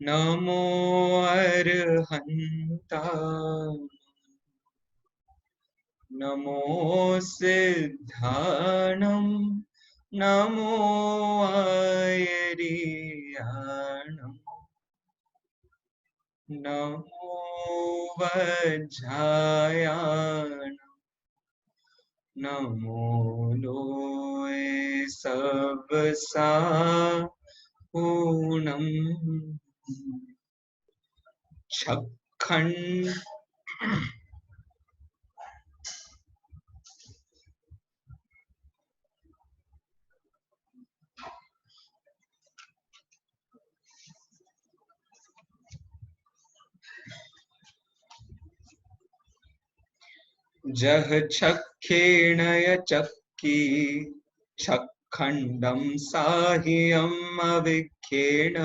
नमो अर्हन्ता नमो सिद्धाणं नमो आयर्याणं नमो वज्रायाणं नमो लोय सबसा पूर्णं छक्खंड जह छक्खेण चक्की छक्खंडं साह्यम् अविख्येण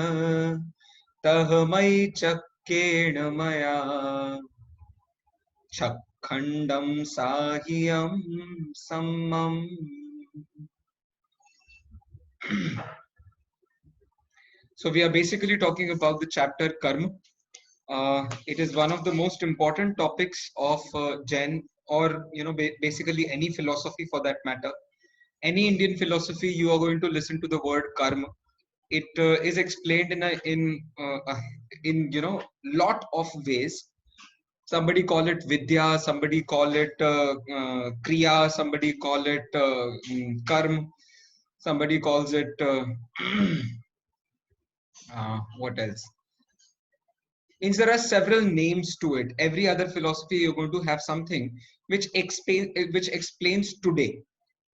तह मयि चक्केण मया छक्खंडं साह्यं सम्मम. So we are basically talking about the chapter Karma. It is one of the most important topics of Jain, or basically any philosophy for that matter. Any Indian philosophy, you are going to listen to the word karma. It is explained in lot of ways. Somebody call it vidya, somebody call it kriya, somebody call it karma, somebody calls it what else? Means there are several names to it. Every other philosophy you're going to have something which explains today.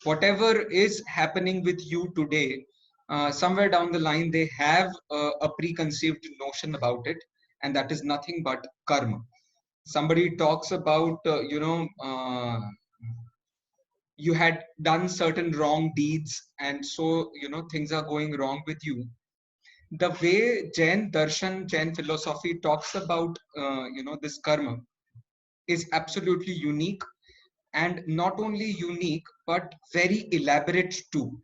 Whatever is happening with you today, somewhere down the line they have a preconceived notion about it, and that is nothing but karma. Somebody talks about you had done certain wrong deeds, and so things are going wrong with you. The way Jain darshan, Jain philosophy talks about this karma is absolutely unique, and not only unique but very elaborate too.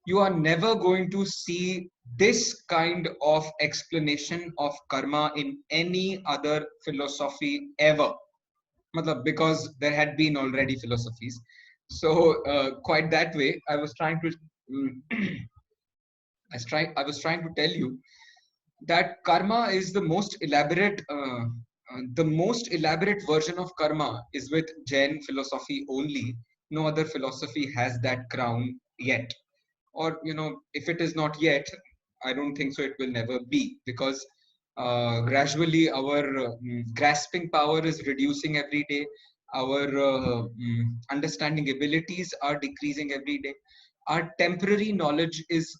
You are never going to see this kind of explanation of karma in any other philosophy ever. Because there had been already philosophies. So quite that way, I was trying to I was trying to tell you that karma is the most elaborate version of karma is with Jain philosophy only. No other philosophy has that crown yet. Or if it is not yet, I don't think so it will never be, because gradually our grasping power is reducing every day. Our understanding abilities are decreasing every day. Our temporary knowledge is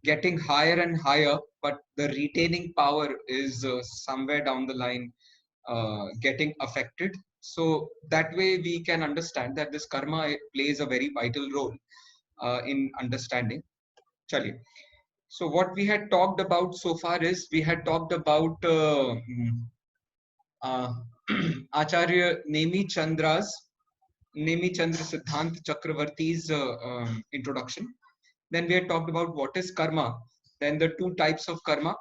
getting higher and higher, but the retaining power is somewhere down the line getting affected. So that way we can understand that this karma plays a very vital role in understanding. Chaliye. So what we had talked about so far is we had talked about uh, Acharya Nemi Chandra Siddhant Chakravarti's introduction. Then we had talked about what is karma. Then the two types of karma,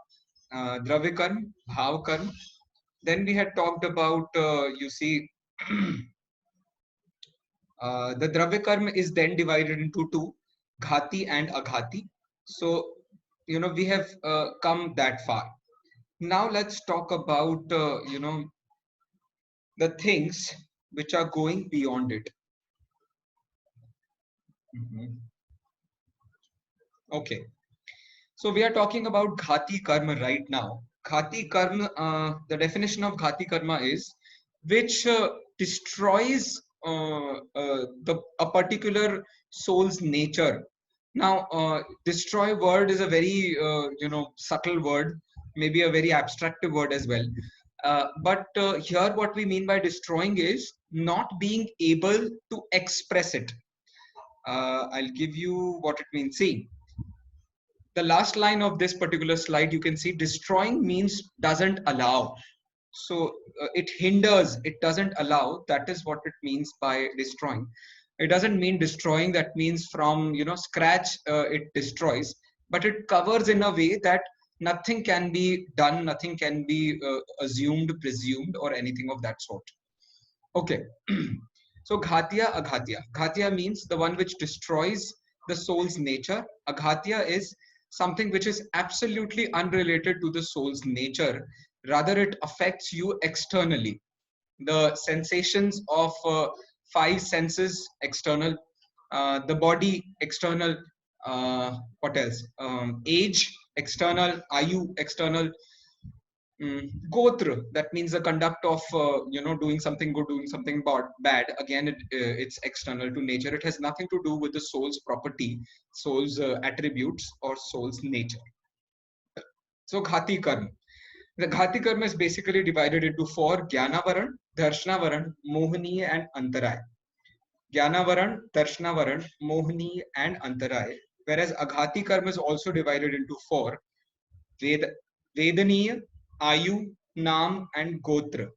dravya karma, bhav karma. Then we had talked about, the dravya karma is then divided into two, ghati and aghati. So, we have come that far. Now let's talk about, the things which are going beyond it. Okay. So we are talking about ghati karma right now. Ghati karma, the definition of ghati karma is which destroys a particular soul's nature. Now, destroy word is a very subtle word, maybe a very abstract word as well. But here, what we mean by destroying is not being able to express it. I'll give you what it means. See, the last line of this particular slide, you can see destroying means doesn't allow. So it hinders, it doesn't allow. That is what it means by destroying. It doesn't mean destroying, that means from scratch it destroys, but it covers in a way that Nothing can be done, nothing can be assumed, presumed, or anything of that sort. Okay. So Ghatiya, Aghatya. Ghatiya means the one which destroys the soul's nature. Aghatya is something which is absolutely unrelated to the soul's nature. Rather, it affects you externally. The sensations of five senses external, the body external, what else? Age external, Ayu external, Gotra, that means the conduct of doing something good, doing something bad. Again, it's external to nature. It has nothing to do with the soul's property, soul's attributes, or soul's nature. So Ghati Karma. The Ghati Karma is basically divided into four: Jnana Varan, Darshana Varan, Mohini, and Antaray. Jnana Varan, Darshana Varan, Mohini, and Antaray. Whereas Aghati Karma is also divided into four: Ved, Vedaniya, Ayu, Nam, and Gotra.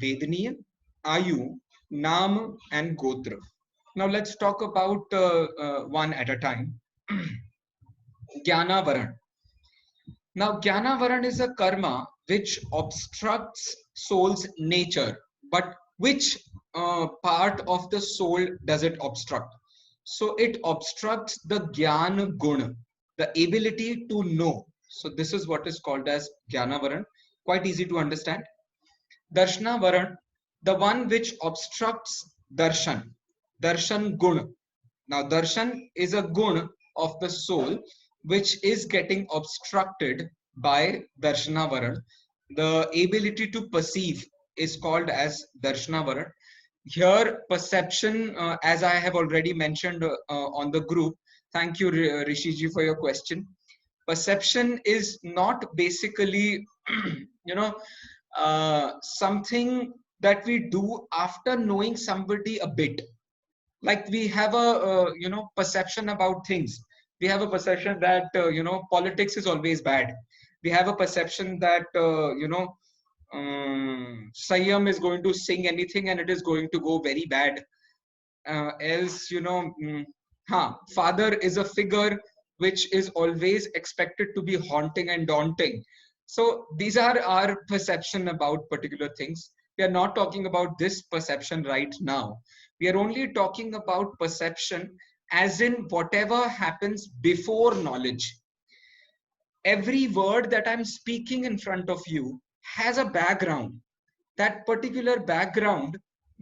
Vedaniya, Ayu, Nam, and Gotra. Now let's talk about one at a time. Jnana Varan. Now, Jnana Varan is a karma which obstructs soul's nature, but which part of the soul does it obstruct? So it obstructs the Jnana Guna, the ability to know. So this is what is called as Jnana Varan. Quite easy to understand. Darshana Varan, the one which obstructs Darshan, Darshan Guna. Now, darshan is a gun of the soul which is getting obstructed by darshana varan. The ability to perceive is called as darshana varan. Here, perception, as I have already mentioned on the group, thank you, Rishiji, for your question. Perception is not basically, you know, something that we do after knowing somebody a bit. Like we have a perception about things. We have a perception that politics is always bad. We have a perception that Sayam is going to sing anything and it is going to go very bad. Else, father is a figure which is always expected to be haunting and daunting. So these are our perception about particular things. We are not talking about this perception right now. We are only talking about perception as in whatever happens before knowledge. Every word that I'm speaking in front of you has a background. That particular background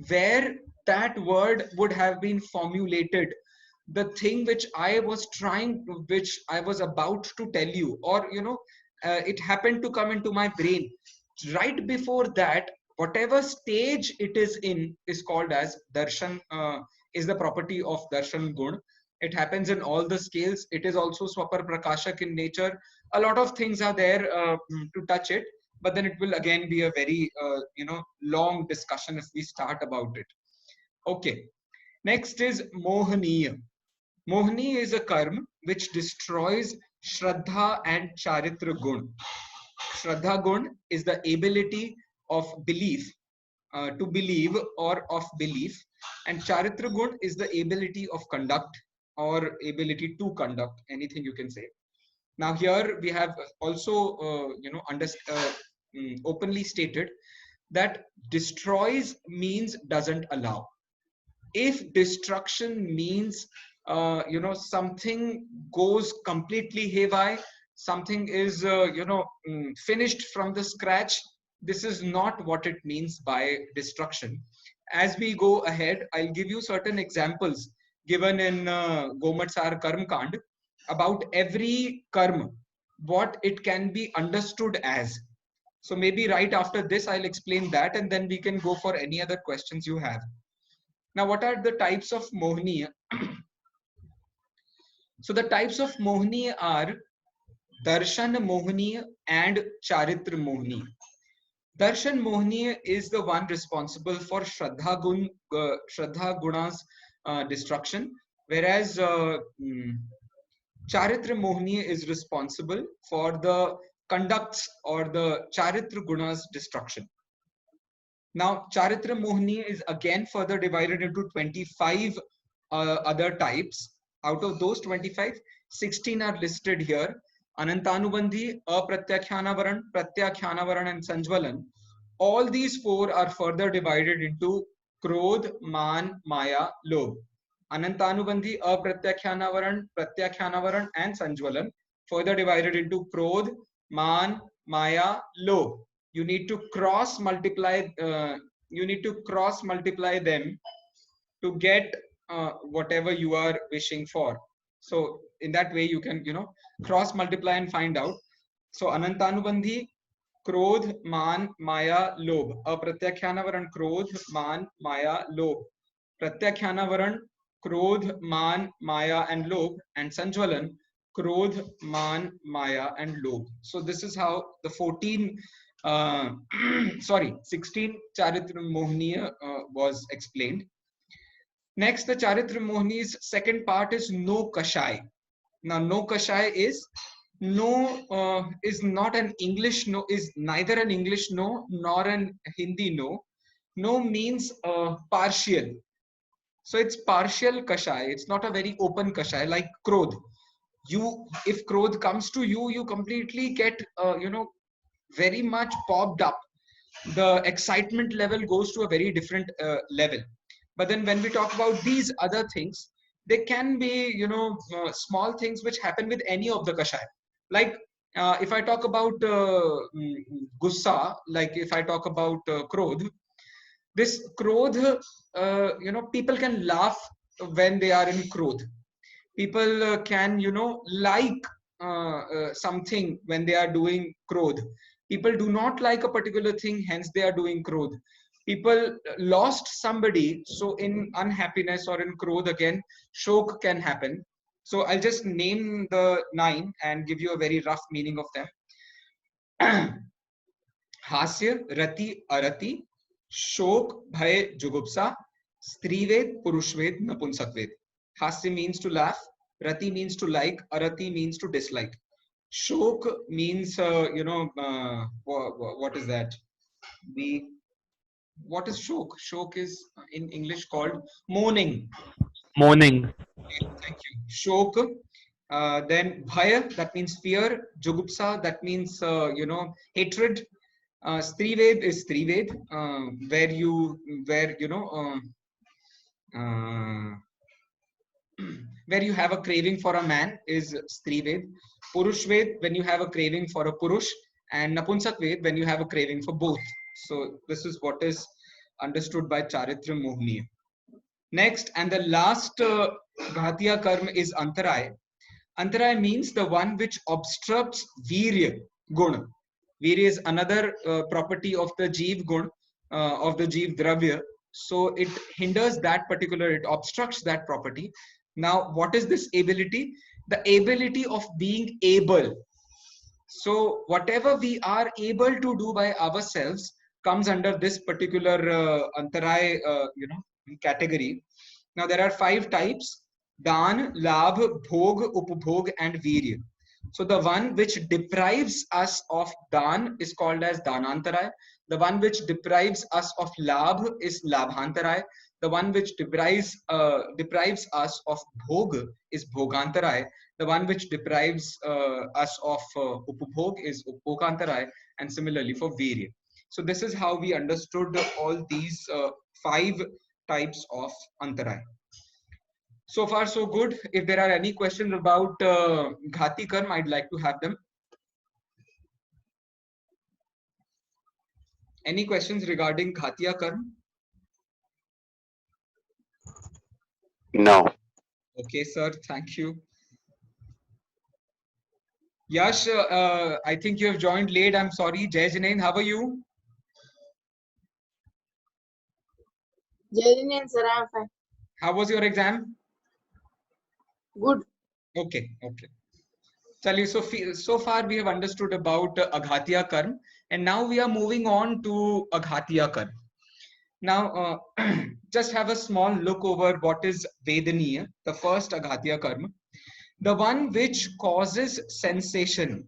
where that word would have been formulated, the thing which I was which I was about to tell you, or it happened to come into my brain. Right before that, whatever stage it is in is called as darshan, is the property of darshan gun. It happens in all the scales. It is also swapar prakashak in nature. A lot of things are there to touch it, but then it will again be a very long discussion if we start about it. Okay, next is mohaniya. Mohani is a karma which destroys shraddha and charitra gun. Shraddha gun is the ability of belief, to believe or of belief, and charitra gun is the ability of conduct or ability to conduct, anything you can say. Now here we have also openly stated that destroys means doesn't allow. If destruction means something goes completely haywire, something is finished from the scratch, this is not what it means by destruction. As we go ahead, I'll give you certain examples given in Gomatsar Karm Kand about every karma, what it can be understood as. So maybe right after this I'll explain that, and then we can go for any other questions you have. Now, what are the types of mohini? So the types of mohini are darshan mohini and charitra mohini. Darshan mohini is the one responsible for shraddha guna's destruction, whereas charitra mohini is responsible for the conducts or the charitra guna's destruction. Now, charitra mohini is again further divided into 25 other types. Out of those 25, 16 are listed here. Anantanubandhi, Apratyakhyanavaran, Pratyakhyanavaran, and Sanjvalan. All these four are further divided into Krodh, Man, Maya, Lobh. Anantanubandhi, Apratyakhyanavaran, Pratyakhyanavaran, and Sanjvalan further divided into Krodh, Man, Maya, Lobh. You need to cross multiply. You need to cross multiply them to get whatever you are wishing for. So in that way, you can cross multiply and find out. So Anantanubandhi, Krodh, Man, Maya, Lobh. Apratyakhyanavaran, Krodh, Man, Maya, Lobh. Pratyakhyanavaran, Krodh, Man, Maya, and Lobh. And Sanjvalan, Krodh, Man, Maya, and Lobh. So this is how the 16 Charitra Mohniya was explained. Next, the Charitra Mohni's second part is No Kashai. Now, No Kashai is is not an English no, is neither an English no nor an Hindi no. No means partial. So it's partial Kashai. It's not a very open Kashai like Krodh. If Krodh comes to you, you completely get, very much popped up. The excitement level goes to a very different level. But then when we talk about these other things, they can be small things which happen with any of the kashaya. Like if I talk about gussa, like if I talk about krodh, this krodh, people can laugh when they are in krodh. People can like something when they are doing krodh. People do not like a particular thing, hence they are doing krodh. People lost somebody, so in unhappiness or in krodh again, shok can happen. So I'll just name the 9 and give you a very rough meaning of them. Hasya, rati, arati, shok, bhay, jugupsa, strived, purushved, napunsakved. Hasya means to laugh, rati means to like, arati means to dislike. Shok means, what is that? What is shok? Shok is in English called mourning. Morning. Thank you. Shok. Then bhaya, that means fear. Jugupsa, that means, hatred. Strived is strived, where you have a craving for a man is strived. Purushved, when you have a craving for a purush, and napunsakved, when you have a craving for both. So this is what is understood by Charitra Mohniya. Next and the last Ghatiya karma is Antaray. Antaray means the one which obstructs Virya Guna. Virya is another property of the Jeev Gun, of the Jeev Dravya. So it hinders that particular, it obstructs that property. Now, what is this ability? The ability of being able. So whatever we are able to do by ourselves comes under this particular Antaray, category. Now there are 5 types: Dan, Labh, Bhog, Upbhog, and Virya. So the one which deprives us of Dan is called as Danantaray. The one which deprives us of Labh is Labhantaray. The one which deprives us of Bhog is Bhogantaray. The one which deprives us of Upbhog is Upbhogantaray, and similarly for Virya. So this is how we understood all these 5 types of Antaray. So far, so good. If there are any questions about Ghati Karma, I'd like to have them. Any questions regarding Ghatiya Karma? No. Okay, sir. Thank you. Yash, I think you have joined late. I'm sorry. Jai Jinein, how are you? Jai Hind, sir, I'm fine. How was your exam? Good. Okay, okay. Chaliye, so far we have understood about Aghatiya Karma, and now we are moving on to Aghatiya Karma. Now, just have a small look over what is Vedaniya, the first Aghatiya Karma, the one which causes sensation.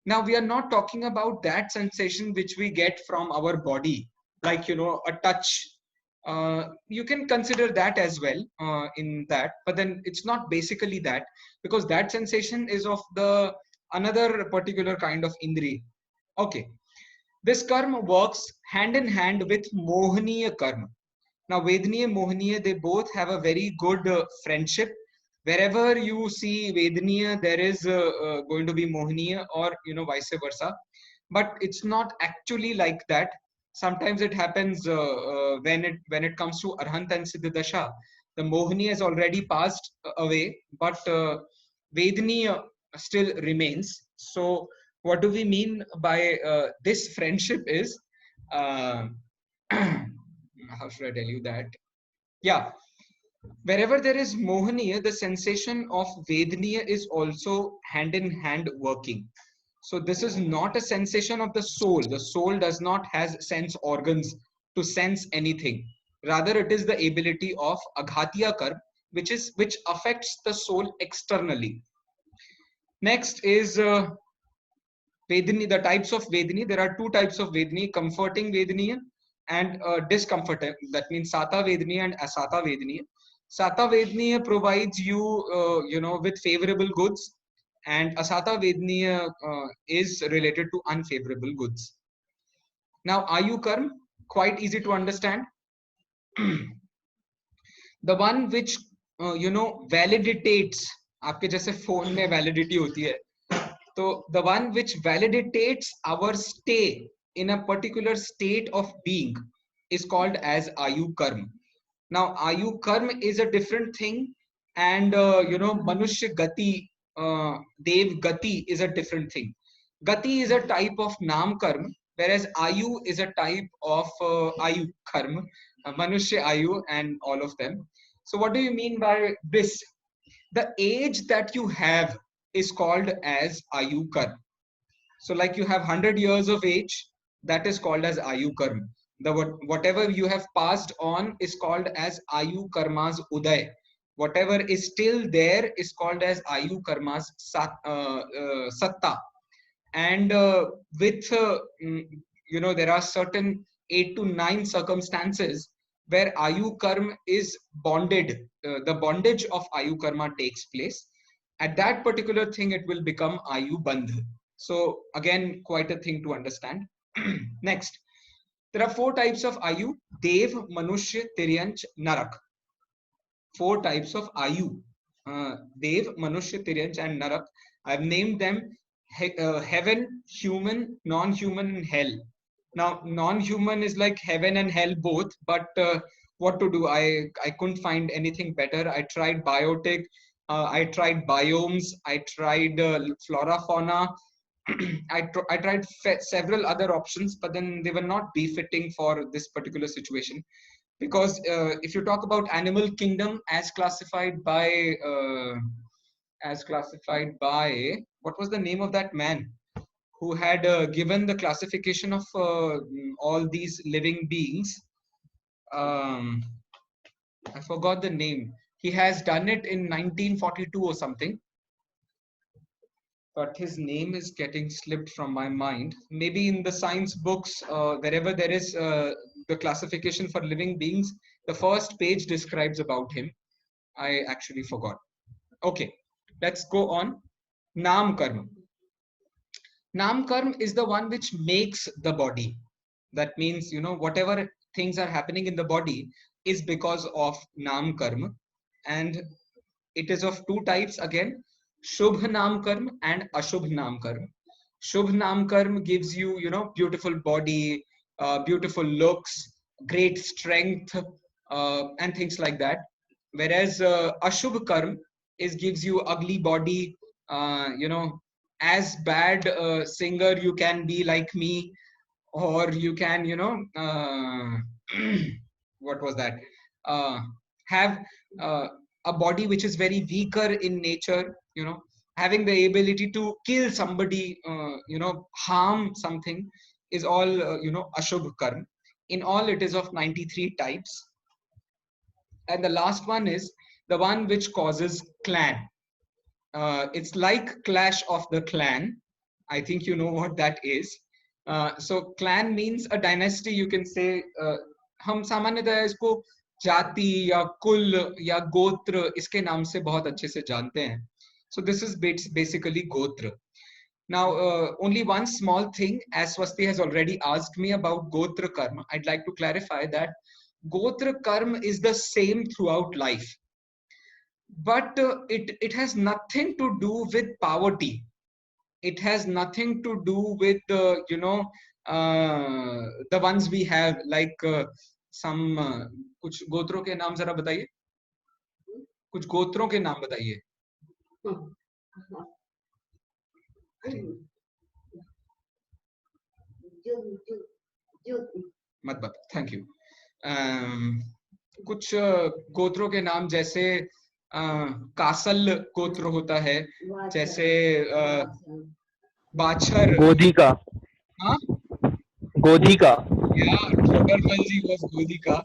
Now, we are not talking about that sensation which we get from our body, like, a touch. You can consider that as well in that, but then it's not basically that, because that sensation is of the another particular kind of indri. Okay, this karma works hand in hand with Mohaniya karma. Now, Vedaniya and Mohaniya, they both have a very good friendship. Wherever you see Vedaniya, there is going to be Mohaniya, or vice versa. But it's not actually like that. Sometimes it happens when it comes to Arhant and Siddhadasha. The Mohaniya has already passed away, but Vedaniya still remains. So, what do we mean by this friendship is, uh, how should I tell you that? Yeah, wherever there is Mohaniya, the sensation of Vedaniya is also hand in hand working. So this is not a sensation of the soul. The soul does not has sense organs to sense anything. Rather, it is the ability of Aghatiya Karma, which affects the soul externally. Next is Vedani, the types of Vedani. There are two types of Vedani: comforting Vedani and discomforting. That means Sata Vedani and Asata Vedani. Sata Vedani provides you, with favorable goods, and Asata Vedani is related to unfavorable goods. Now, Ayu Karm, quite easy to understand. The one which validates, आपके जैसे phone में validity होती है, so the one which validates our stay in a particular state of being is called as Ayu Karma. Now, Ayu Karma is a different thing, and Manushya Gati, Dev Gati is a different thing. Gati is a type of Nam Karma, whereas Ayu is a type of Ayu Karma, Manushya Ayu, and all of them. So, what do you mean by this? The age that you have is called as Ayu Karma. So, like you have 100 years of age, that is called as Ayu Karma. Whatever you have passed on is called as Ayu Karma's Uday. Whatever is still there is called as Ayu Karma's Satta. And there are certain 8 to 9 circumstances where Ayu Karma is bonded. The bondage of Ayu Karma takes place. At that particular thing, it will become Ayu Bandh. So again, quite a thing to understand. Next, there are 4 types of Ayu: Dev, Manushya, Tiryanch, Narak. 4 types of Ayu: Dev, Manushya, Tiryanch, and Narak. I've named them heaven, human, non-human, and hell. Now, non-human is like heaven and hell both, but what to do? I couldn't find anything better. I tried biotic, I tried biomes, I tried flora, fauna. I tried several other options, but then they were not befitting for this particular situation. Because if you talk about animal kingdom as classified by what was the name of that man who had given the classification of all these living beings? I forgot the name. He has done it in 1942 or something, but his name is getting slipped from my mind. Maybe in the science books, wherever there is the classification for living beings, the first page describes about him. I actually forgot. Okay, let's go on. Nam Karma. Nam Karma is the one which makes the body. That means, whatever things are happening in the body is because of Nam Karma. And it is of 2 types again: Shubh Nam Karma and Ashubh Nam Karma. Shubh Nam Karma gives you, beautiful body, beautiful looks, great strength, and things like that. Whereas Ashubh Karma gives you ugly body, as bad singer you can be like me, or you can, what was that? Have a body which is very weaker in nature, having the ability to kill somebody, harm something, is all, Ashubh Karma. In all, it is of 93 types. And the last one is the one which causes clan. It's like Clash of the Clan. I think you know what that is. So clan means a dynasty, you can say. हम सामान्यतः इसको जाति या कुल या गोत्र इसके नाम से बहुत अच्छे से जानते हैं. So this is basically gotra. Now, only one small thing, as Swasti has already asked me about Gotra Karma, I'd like to clarify that Gotra Karma is the same throughout life, but it has nothing to do with poverty. It has nothing to do with the ones we have, like some कुछ गोत्रों के नाम जरा बताइए, कुछ गोत्रों के नाम बताइए. मत बता, थैंक यू. कुछ गोत्रों के नाम जैसे कासल गोत्र होता है, जैसे बाछर. Godhika. हाँ, Godhika. yeah, Chotarmalji was Godhika.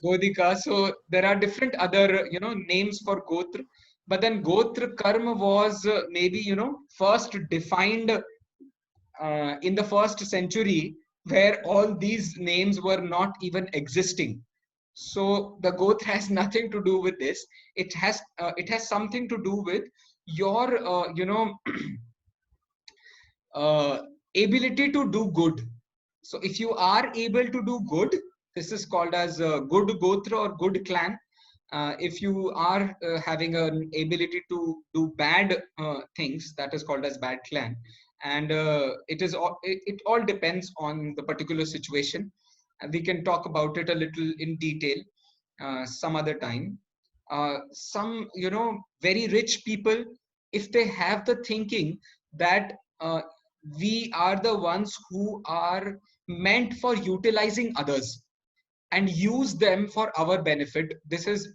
Godhika. So there are different other, names for Gotra. But then Gotra Karma was maybe, first defined in the first century, where all these names were not even existing. So the Gotra has nothing to do with this. It has something to do with your, ability to do good. So if you are able to do good, this is called as good gotra or good clan. If you are having an ability to do bad things, that is called as bad clan. And it all depends on the particular situation. And we can talk about it a little in detail some other time. Some, very rich people, if they have the thinking that we are the ones who are meant for utilizing others and use them for our benefit, this is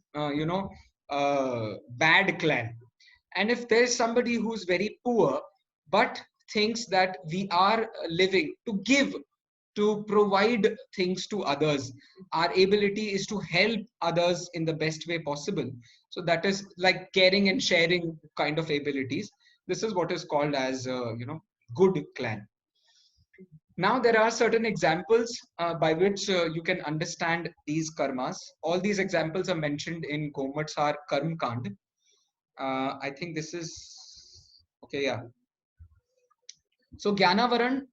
bad clan. And if there's somebody who's very poor but thinks that we are living to give, to provide things to others, our ability is to help others in the best way possible, so that is like caring and sharing kind of abilities. This is what is called as good clan. Now there are certain examples by which you can understand these karmas. All these examples are mentioned in Gomatsar Karm Kand. I think this is okay. Yeah. So Jnanavaran,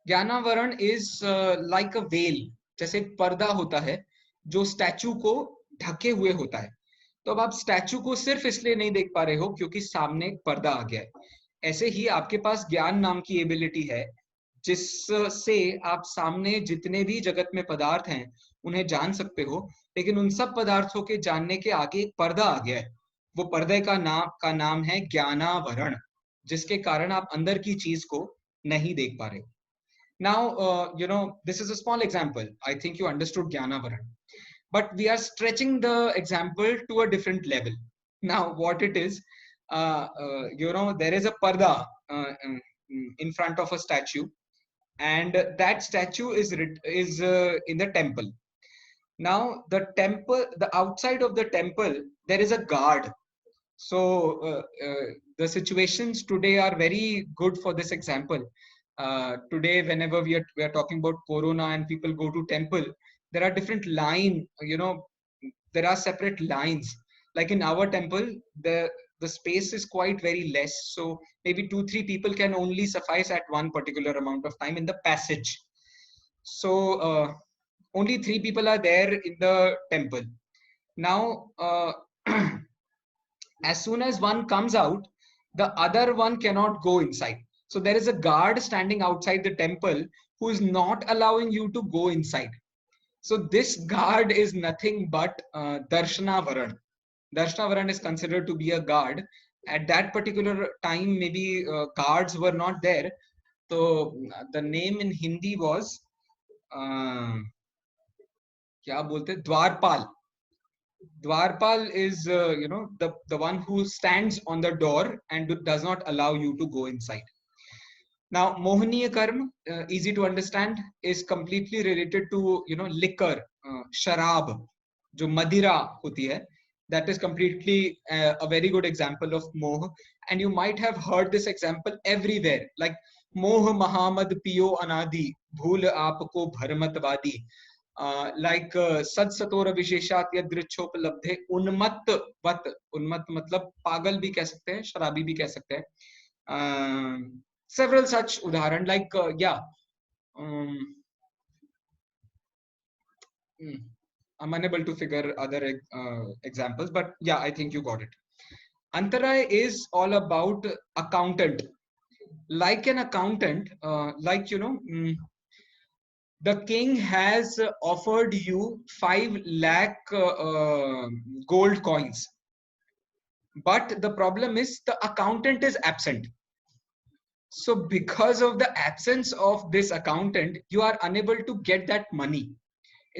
ज्ञानावरण is like a veil. जैसे एक पर्दा होता है जो statue को ढके हुए होता है. तो अब आप स्टैचू को सिर्फ इसलिए नहीं देख पा रहे हो क्योंकि सामने एक पर्दा आ गया है. ऐसे ही आपके पास ज्ञान नाम की एबिलिटी है, जिससे आप सामने जितने भी जगत में पदार्थ हैं उन्हें जान सकते हो, लेकिन उन सब पदार्थों के जानने के आगे एक पर्दा आ गया है. वो पर्दे का नाम है ज्ञानावरण, जिसके कारण आप अंदर की चीज को नहीं देख पा रहे हो. Now, this is a small example. I think you understood Jnanavaran. But we are stretching the example to a different level. Now, what it is, there is a parda in front of a statue, and that statue is in the temple. Now, the outside of the temple, there is a guard. So the situations today are very good for this example. Today, whenever we are talking about corona and people go to temple, there are different there are separate lines. Like in our temple, the space is quite very less, so maybe 2-3 people can only suffice at one particular amount of time in the passage. So only 3 people are there in the temple. Now as soon as one comes out, the other one cannot go inside. So there is a guard standing outside the temple who is not allowing you to go inside. So this guard is nothing but Darshana-varan. Darshana-varan is considered to be a guard. At that particular time, maybe guards were not there. So the name in Hindi was क्या बोलते, Dwarpal. Dwarpal is the one who stands on the door and does not allow you to go inside. Now, Mohaniya Karma, easy to understand, is completely related to liquor, sharab, जो मदिरा होती है. That is completely a very good example of moh, and you might have heard this example everywhere, like मोह महामद पियो अनादि भूल आपको भरमतवादी. like सद सतोर विशेषात यदृच्छोपलब्धे उन्मत्त वत, उन्मत्त मतलब पागल भी कह सकते हैं, शराबी भी कह सकते हैं. Several such उदाहरण like yeah, I'm unable to figure other examples, but yeah, I think you got it. Antaray is all about accountant. Like an accountant, like the king has offered you 5 lakh gold coins, but the problem is the accountant is absent. So because of the absence of this accountant, you are unable to get that money.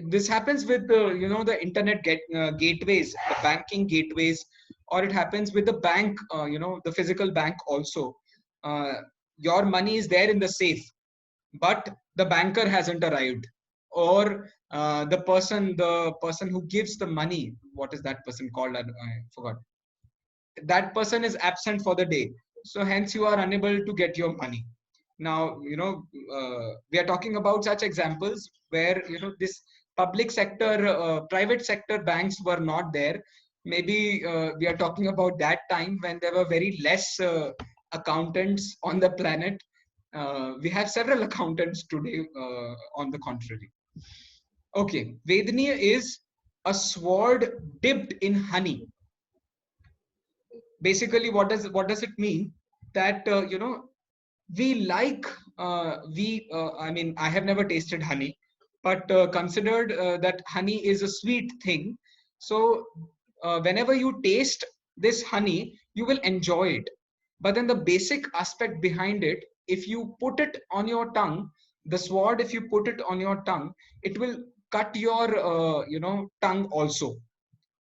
This happens with the internet gateways, the banking gateways, or it happens with the bank, the physical bank also. Your money is there in the safe, but the banker hasn't arrived, or the person who gives the money, what is that person called? I forgot. That person is absent for the day, so hence you are unable to get your money. Now we are talking about such examples where this public sector, private sector banks were not there. Maybe we are talking about that time when there were very less accountants on the planet. We have several accountants today, on the contrary. Okay, Vedaniya is a sword dipped in honey. Basically, what does it mean? That we like I mean, I have never tasted honey, but considered that honey is a sweet thing. So whenever you taste this honey, you will enjoy it. But then the basic aspect behind it, if you put it on your tongue, the sword, if you put it on your tongue, it will cut your tongue also.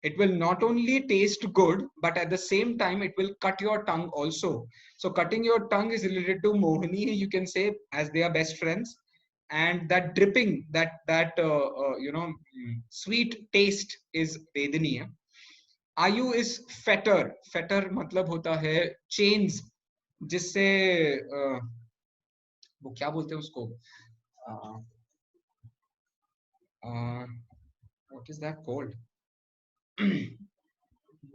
It will not only taste good, but at the same time it will cut your tongue also. So cutting your tongue is related to Mohini, you can say, as they are best friends. And that dripping, that sweet taste is Vedaniya. Ayu is fetter. Fetter मतलब होता है chains, जिससे वो क्या बोलते हैं उसको, what is that called?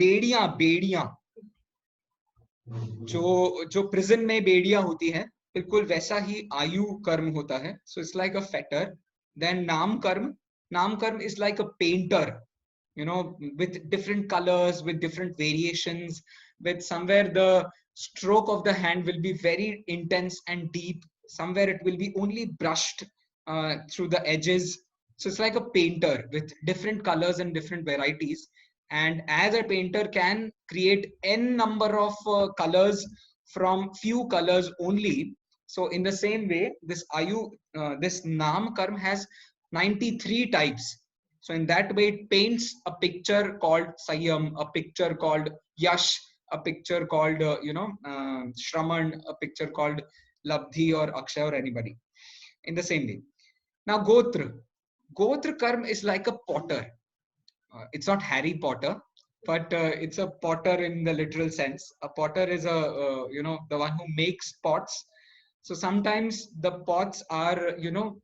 बेड़ियां, बेड़ियां, जो प्रिजन में बेड़ियां होती हैं, बिल्कुल वैसा ही आयु कर्म होता है. So it's like a fetter. Then naam karma. नाम कर्म is like a painter, with different colors, with different variations, with somewhere the stroke of the hand will be very intense and deep, somewhere it will be only brushed through the edges. So it's like a painter with different colors and different varieties. And as a painter can create n number of colors from few colors only, so in the same way this ayu, this naam karm has 93 types. So in that way it paints a picture called Sanyam, a picture called Yash, a picture called Shraman, a picture called Labdhi or Akshay or anybody in the same way. Now Gotra karm is like a potter. It's not Harry Potter, but it's a potter in the literal sense. A potter is the one who makes pots. So sometimes the pots are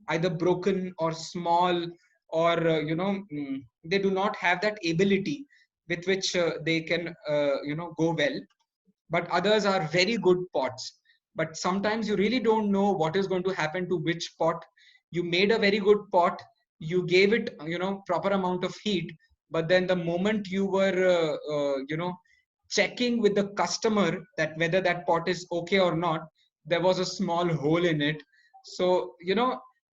either broken or small, or they do not have that ability with which they can go well. But others are very good pots. But sometimes you really don't know what is going to happen to which pot. You made a very good pot, you gave it proper amount of heat, but then the moment you were checking with the customer that whether that pot is okay or not, there was a small hole in it. So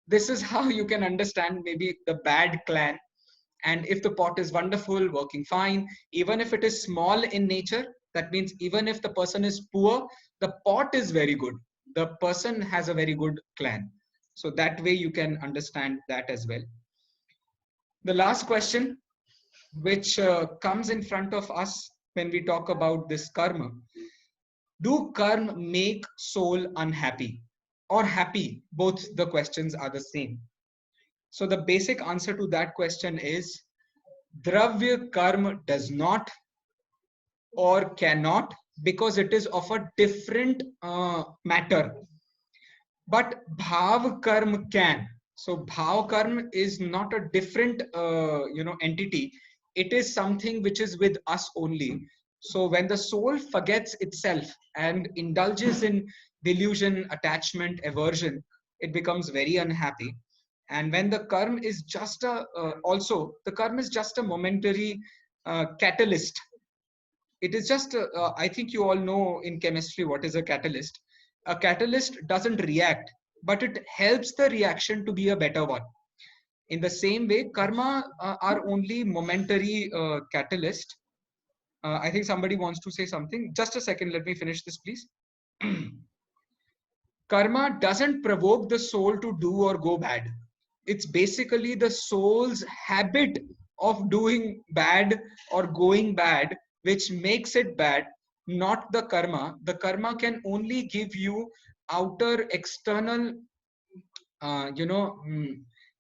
this is how you can understand maybe the bad clan. And if the pot is wonderful, working fine, even if it is small in nature, that means even if the person is poor, the pot is very good, the person has a very good clan. So that way you can understand that as well. The last question which comes in front of us when we talk about this karma: do karma make soul unhappy or happy? Both the questions are the same. So the basic answer to that question is Dravya karma does not or cannot, because it is of a different matter. But bhav karma can. So bhav karma is not a different entity. It is something which is with us only. So when the soul forgets itself and indulges in delusion, attachment, aversion, it becomes very unhappy. And when the karma is just a also the karma is just a momentary catalyst. It is just I think you all know in chemistry what is a catalyst. A catalyst doesn't react, but it helps the reaction to be a better one. In the same way, karma are only momentary catalyst. I think somebody wants to say something. Just a second, let me finish this, please. Karma doesn't provoke the soul to do or go bad. It's basically the soul's habit of doing bad or going bad, which makes it bad, not the karma. The karma can only give you outer external,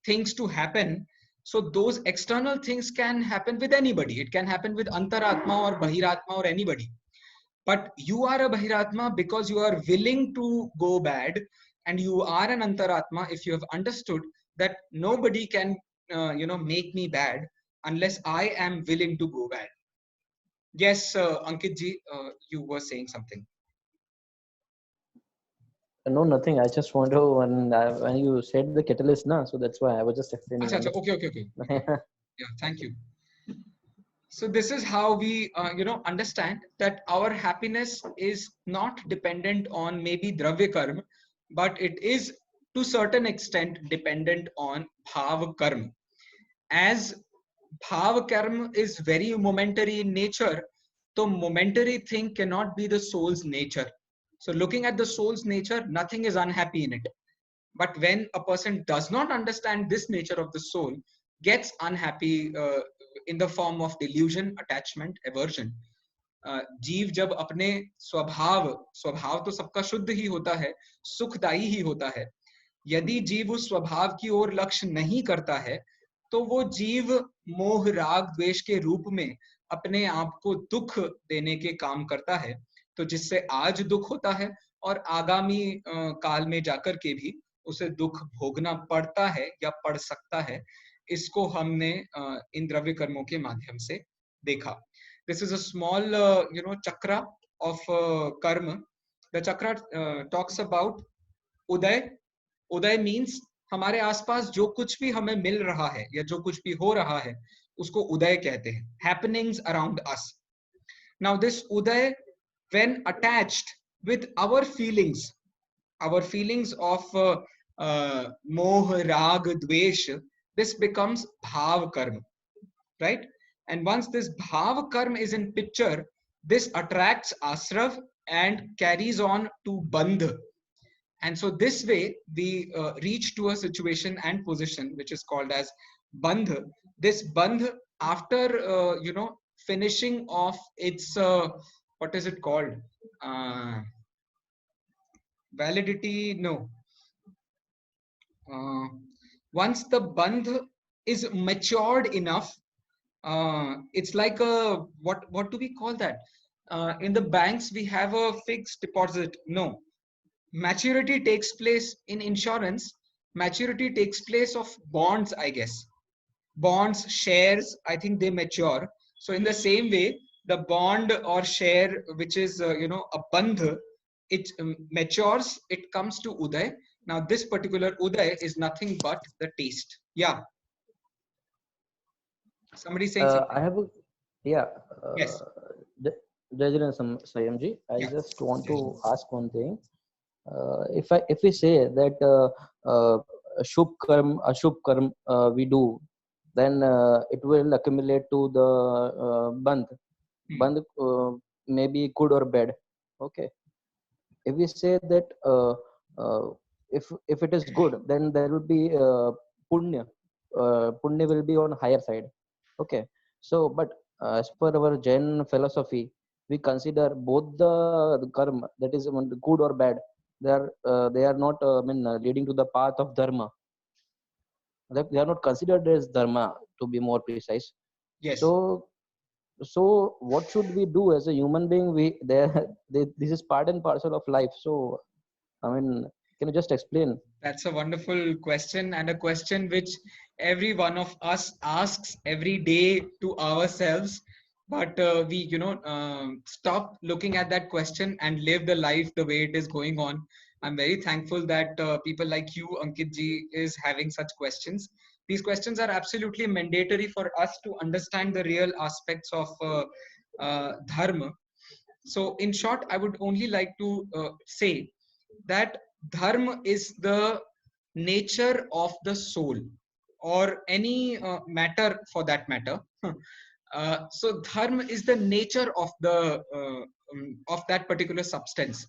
things to happen. So those external things can happen with anybody. It can happen with Antaratma or Bahiratma or anybody. But you are a Bahiratma because you are willing to go bad, and you are an Antaratma if you have understood that nobody can, make me bad unless I am willing to go bad. Yes, Ankit ji, you were saying something. No, nothing. I just want to when you said the catalyst, na, so that's why I was just explaining. Acha, acha, okay. Yeah, thank you. So this is how we, understand that our happiness is not dependent on maybe dravya karma, but it is to certain extent dependent on bhav karma. As bhav karma is very momentary in nature, so momentary thing cannot be the soul's nature. So looking at the soul's nature, nothing is unhappy in it. But when a person does not understand this nature of the soul, gets unhappy in the form of delusion, attachment, aversion. जीव जब अपने स्वभाव स्वभाव तो सबका शुद्ध ही होता है, सुखदायी ही होता है. यदि जीव उस स्वभाव की ओर लक्ष्य नहीं करता है, तो वो जीव मोह राग द्वेष के रूप में अपने आप को दुख देने के काम करता है. तो जिससे आज दुख होता है और आगामी काल में जाकर के भी उसे दुख भोगना पड़ता है या पड़ सकता है. इसको हमने इन द्रव्य कर्मों के माध्यम से देखा. This is a small, chakra of karma. The chakra talks about uday. Uday means हमारे आसपास जो कुछ भी हमें मिल रहा है या जो कुछ भी हो रहा है, उसको उदय कहते हैं. Happenings around us. Now this uday, when attached with our feelings of moh, rag, dvesh, this becomes bhav karma, right? And once this bhav karma is in picture, this attracts asrav and carries on to bandh. And so this way we reach to a situation and position which is called as bandh. This bandh, after finishing off its what is it called, validity, no, once the bandh is matured enough, it's like a what do we call that, in the banks we have a fixed deposit. No, maturity takes place in insurance. Maturity takes place of bonds, I guess. Bonds, shares, I think they mature. So in the same way, the bond or share which is a bandh, it matures, it comes to uday. Now this particular uday is nothing but the taste. Yeah, somebody saying something. I have a, yeah. Yes. Sayamji, I Yeah. just want to ask one thing. If we say that shubh karm, ashubh karm we do, then it will accumulate to the bandh. Bandh may be good or bad. Okay. If we say that if it is good, then there will be punya. Punya will be on higher side. Okay. So, but as per our Jain philosophy, we consider both the karma, that is good or bad, they are not leading to the path of dharma. They are not considered as dharma, to be more precise. Yes. So what should we do as a human being? This is part and parcel of life. So I mean, Can you just explain? That's a wonderful question, and a question which every one of us asks every day to ourselves. But we, stop looking at that question and live the life the way it is going on. I'm very thankful that people like you, Ankit ji, is having such questions. These questions are absolutely mandatory for us to understand the real aspects of dharma. So, in short, I would only like to say that dharma is the nature of the soul, or any matter for that matter. So dharma is the nature of the of that particular substance.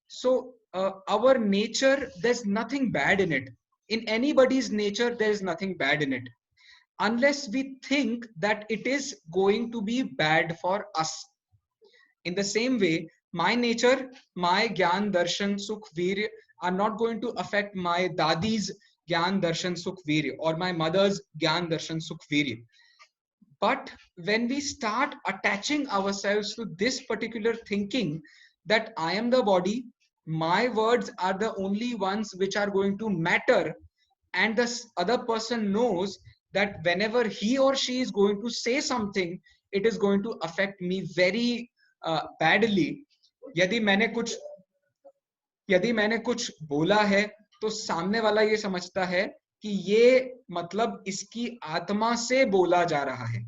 So our nature, there's nothing bad in it. In anybody's nature, there is nothing bad in it, unless we think that it is going to be bad for us. In the same way, my nature, my Gyan, Darshan, Sukh, Virya are not going to affect my Dadi's Gyan, Darshan, Sukh, Virya, or my mother's Gyan, Darshan, Sukh, Virya. But when we start attaching ourselves to this particular thinking that I am the body, my words are the only ones which are going to matter, and the other person knows that whenever he or she is going to say something, it is going to affect me very badly. यदि मैंने कुछ यदि मैंने कुछ बोला है, तो सामने वाला ये समझता है कि ये मतलब इसकी आत्मा से बोला जा रहा है.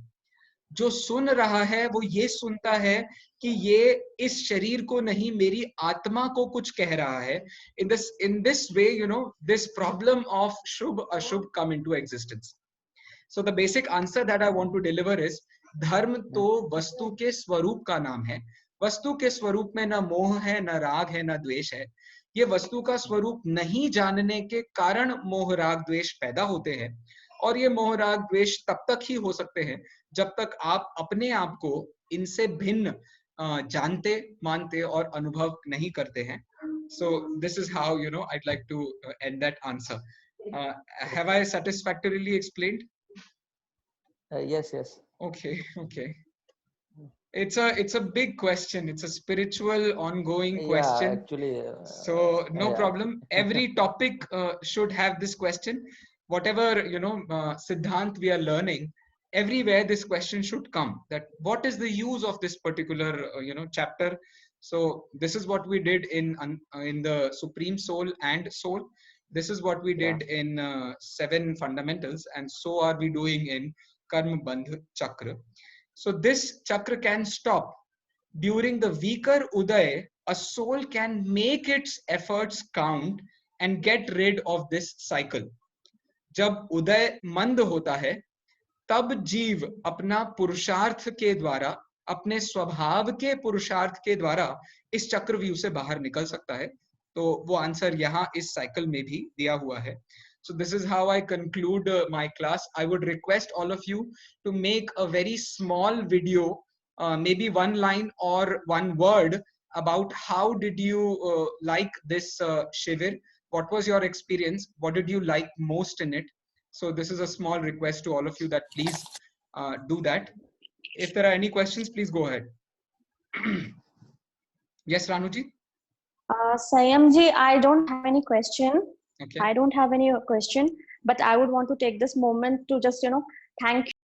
जो सुन रहा है वो ये सुनता है कि ये इस शरीर को नहीं, मेरी आत्मा को कुछ कह रहा है. In this way, this problem of shubh ashubh come into existence. So the basic answer that I want to deliver is, धर्म तो वस्तु के स्वरूप का नाम है. वस्तु के स्वरूप में न मोह है, न राग है, न द्वेष है. ये वस्तु का स्वरूप नहीं जानने के कारण मोह राग द्वेष पैदा होते हैं, और ये मोह राग द्वेष तब तक ही हो सकते हैं जब तक आप अपने आप को इनसे भिन्न जानते, मानते और अनुभव नहीं करते हैं. So this is how I'd like to end that answer. Have I satisfactorily explained? Yes. Okay. It's a big question. It's a spiritual ongoing question. Yeah, actually. So no yeah. problem. Every topic should have this question. Whatever Siddhant we are learning, everywhere this question should come. That what is the use of this particular chapter? So this is what we did in the Supreme Soul and Soul. This is what we did in 7 fundamentals, and so are we doing in Karma Bandh Chakra. So this chakra can stop. During the weaker Uday, a soul can make its efforts count and get rid of this cycle. जब उदय मंद होता है, तब जीव अपना पुरुषार्थ के द्वारा, अपने स्वभाव के पुरुषार्थ के द्वारा इस चक्रव्यूह से बाहर निकल सकता है. तो वो आंसर यहाँ इस साइकिल में भी दिया हुआ है. So this is how I conclude my class. I would request all of you to make a very small video, maybe 1 line or 1 word, about how did you like this Shivir? What was your experience? What did you like most in it? So this is a small request to all of you that please do that. If there are any questions, please go ahead. Yes, Ranuji? Sayamji, I don't have any question. Okay. I don't have any question, but I would want to take this moment to just, thank